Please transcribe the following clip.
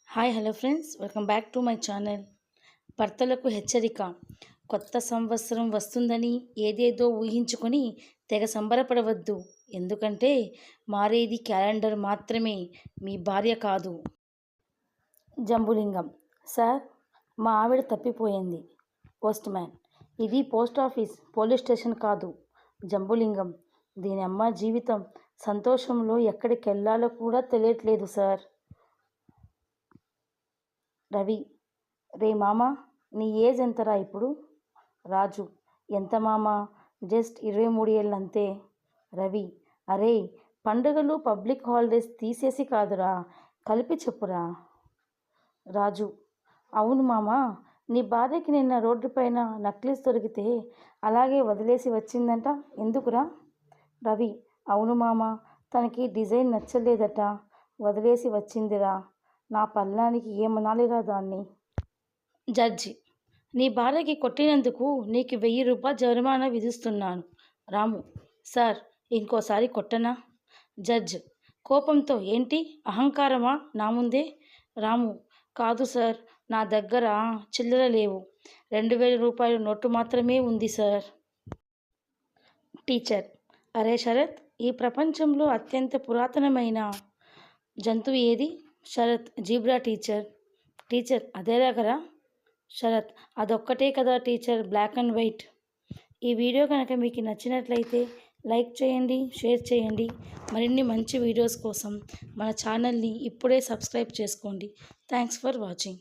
Hi hello friends, welcome back to my channel. భర్తలకు హెచ్చరిక. కొత్త సంవత్సరం వస్తుందని ఏదేదో ఊహించుకొని తెగ సంబరపడవద్దు. ఎందుకంటే మారేది క్యాలెండర్ మాత్రమే, మీ భార్య కాదు. జంబులింగం. సార్, మా ఆవిడ తప్పిపోయింది. Post man. ఇది పోస్ట్ ఆఫీస్, పోలీస్ స్టేషన్ కాదు. జంబులింగం. దీని అమ్మ జీవితం సంతోషంలో ఎక్కడికెళ్ళాలో కూడా తెలియట్లేదు సార్. రవి. రే మామ, నీ ఏజ్ ఎంతరా ఇప్పుడు? రాజు. ఎంత మామ, జస్ట్ 23 ఏళ్ళు అంతే. రవి. అరే, పండుగలు పబ్లిక్ హాలిడేస్ తీసేసి కాదురా, కలిపి చెప్పురా. రాజు. అవును మామ, నీ భార్యకి నిన్న రోడ్డు పైన నక్లీస్ దొరికితే అలాగే వదిలేసి వచ్చిందంట, ఎందుకురా? రవి. అవును మామ, తనకి డిజైన్ నచ్చలేదట, వదిలేసి వచ్చిందిరా. నా పల్లానికి ఏమనాలిరా దాన్ని? జడ్జి. నీ భార్యకి కొట్టినందుకు నీకు 1000 రూపాయలు జరిమానా విధిస్తున్నాను. రాము. సార్, ఇంకోసారి కొట్టనా? జడ్జ్ కోపంతో. ఏంటి, అహంకారమా నా ముందే? రాము. కాదు సార్, నా దగ్గర చిల్లర లేవు, 2000 రూపాయల నోటు మాత్రమే ఉంది సార్. టీచర్. అరే శరత్, ఈ ప్రపంచంలో అత్యంత పురాతనమైన జంతువు ఏది? శరత్. Zebra teacher. టీచర్. అదేలాగరా? శరత్. అదొక్కటే కదా టీచర్, బ్లాక్ అండ్ వైట్. ఈ వీడియో కనుక మీకు నచ్చినట్లయితే లైక్ చేయండి, షేర్ చేయండి. మరిన్ని మంచి వీడియోస్ కోసం మన ఛానల్ని ఇప్పుడే సబ్స్క్రైబ్ చేసుకోండి. Thanks for watching.